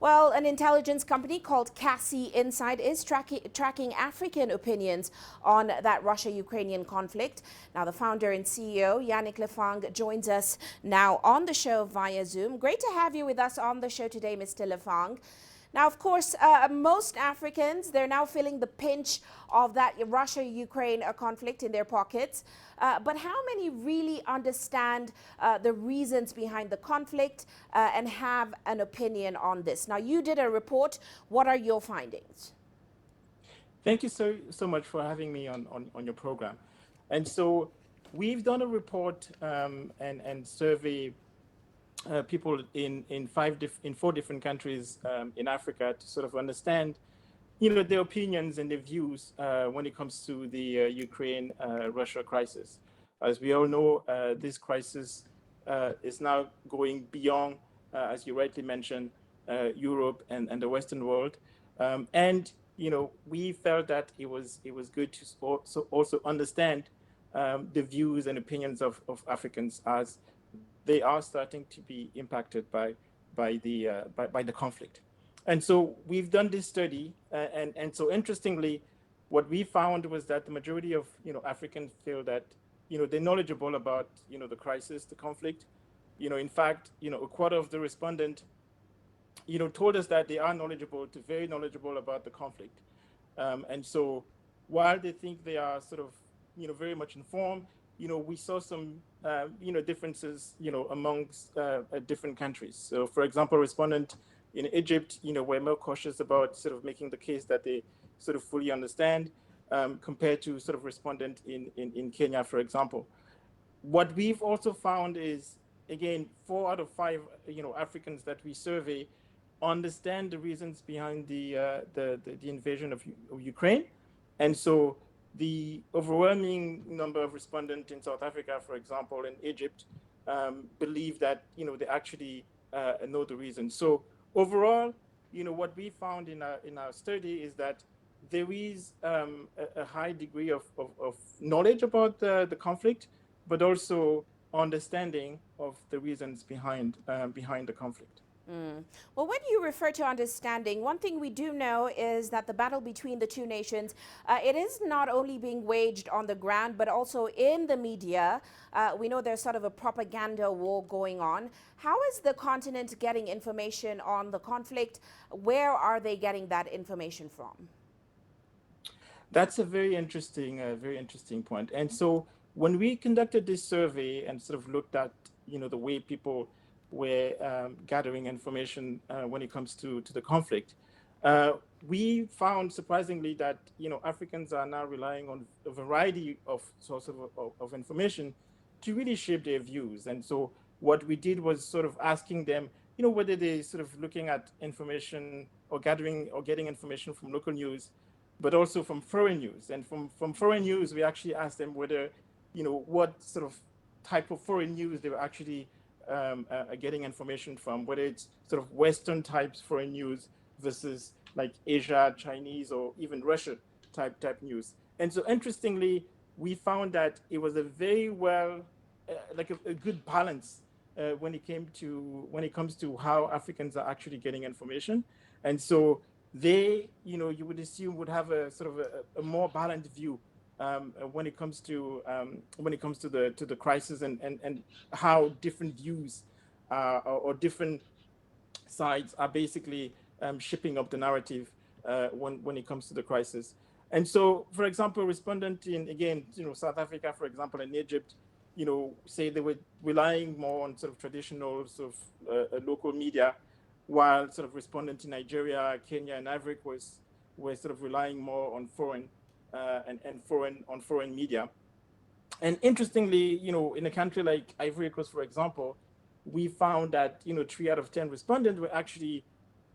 Well, an intelligence company called Cassie Insight is tracking African opinions on that Russia-Ukrainian conflict. Now, the founder and CEO, Yannick Lefang, joins us now on the show via Zoom. Great to have you with us on the show today, Mr. Lefang. Now, of course, most Africans, they're now feeling the pinch of that Russia-Ukraine conflict in their pockets. But how many really understand the reasons behind the conflict and have an opinion on this? Now, you did a report. What are your findings? Thank you so much for having me on your program. And so we've done a report and survey people in four different countries in Africa to sort of understand, their opinions and their views when it comes to the Ukraine-Russia crisis. As we all know, this crisis is now going beyond, as you rightly mentioned, Europe and the Western world, and we felt that it was good to also understand the views and opinions of Africans as they are starting to be impacted by the conflict. And so we've done this study, and so interestingly, what we found was that the majority of Africans feel that they're knowledgeable about the crisis, the conflict. In fact, a quarter of the respondent told us that they are very knowledgeable about the conflict. And so while they think they are sort of very much informed, we saw some differences amongst different countries. So for example, respondent in Egypt were more cautious about sort of making the case that they sort of fully understand compared to sort of respondent in Kenya, for example. What we've also found is, again, 4 out of 5 Africans that we survey understand the reasons behind the invasion of Ukraine. And so the overwhelming number of respondents in South Africa, for example, in Egypt, believe that they actually know the reason. So overall, what we found in our study is that there is a high degree of knowledge about the conflict, but also understanding of the reasons behind the conflict. Well, when you refer to understanding, one thing we do know is that the battle between the two nations, it is not only being waged on the ground, but also in the media. We know there's sort of a propaganda war going on. How is the continent getting information on the conflict? Where are they getting that information from? That's a very interesting point. And so when we conducted this survey and sort of looked at the way people were gathering information when it comes to the conflict, we found surprisingly that Africans are now relying on a variety of sources of information to really shape their views. And so what we did was sort of asking them, whether they sort of looking at information or gathering or getting information from local news, but also from foreign news. And from foreign news, we actually asked them whether what sort of type of foreign news they were actually getting information from, whether it's sort of Western types foreign news versus like Asia, Chinese, or even Russia type news. And so interestingly, we found that it was a very like a good balance when it comes to how Africans are actually getting information. And so they, you would assume would have a sort of a more balanced view when it comes to the crisis and how different views or different sides are basically shaping up the narrative when it comes to the crisis. And so, for example, respondent in again, South Africa, for example, and Egypt, say they were relying more on sort of traditional sort of local media, while sort of respondent in Nigeria, Kenya, and Ivory Coast were sort of relying more on foreign media. And interestingly, in a country like Ivory Coast, for example, we found that 3 out of 10 respondents were actually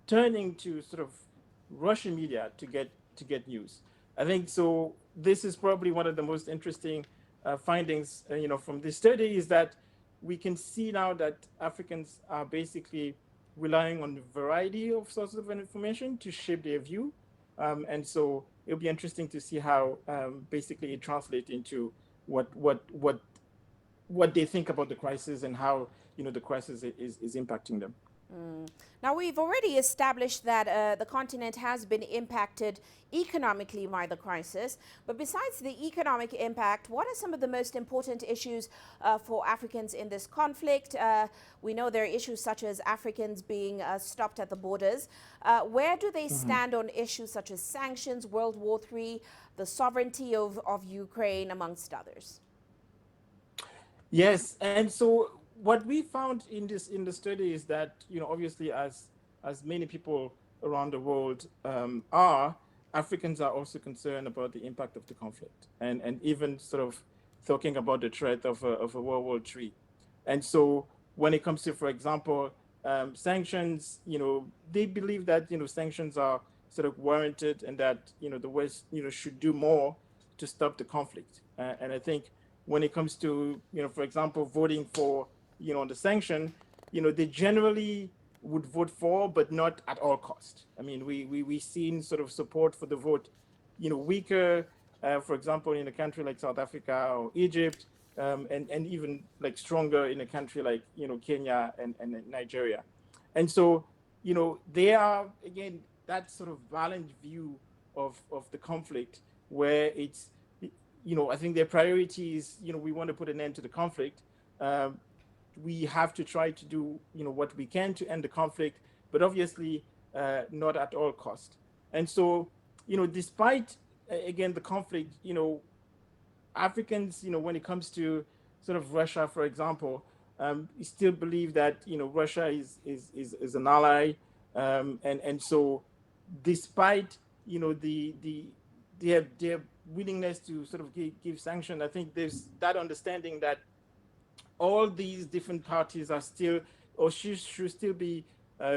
turning to sort of Russian media to get news. I think so. This is probably one of the most interesting findings, from this study, is that we can see now that Africans are basically relying on a variety of sources of information to shape their view. And so it'll be interesting to see how basically it translates into what they think about the crisis and how the crisis is impacting them. Now, we've already established that the continent has been impacted economically by the crisis. But besides the economic impact, what are some of the most important issues for Africans in this conflict? We know there are issues such as Africans being stopped at the borders. Where do they stand on issues such as sanctions, World War III, the sovereignty of Ukraine, amongst others? Yes, and so what we found in the study is that, obviously, as many people around the world are, Africans are also concerned about the impact of the conflict, and even sort of talking about the threat of a World War III. And so when it comes to, for example, sanctions, they believe that, sanctions are sort of warranted, and that, the West, should do more to stop the conflict. And I think when it comes to, for example, voting for, the sanction, they generally would vote for, but not at all cost. I mean, we seen sort of support for the vote, weaker, for example, in a country like South Africa or Egypt, and even like stronger in a country like, Kenya and Nigeria. And so, they are, again, that sort of balanced view of the conflict, where it's, I think their priority is, we want to put an end to the conflict. We have to try to do, what we can to end the conflict, but obviously not at all cost. And so, despite, again, the conflict, Africans, when it comes to sort of Russia, for example, still believe that, Russia is an ally. And so despite, their willingness to sort of give sanction, I think there's that understanding that all these different parties are still, or should still be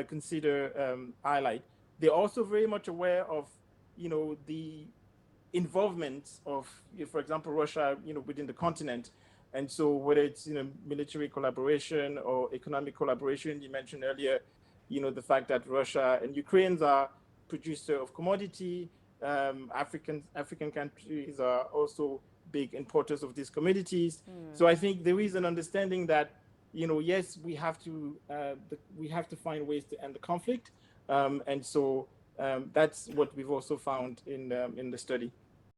considered allied. They're also very much aware of, the involvement of, for example, Russia, within the continent. And so whether it's, military collaboration or economic collaboration, you mentioned earlier, the fact that Russia and Ukraine are producer of commodity. African countries are also big importers of these commodities. So I think there is an understanding that, yes, we have to find ways to end the conflict. And so that's what we've also found in the study.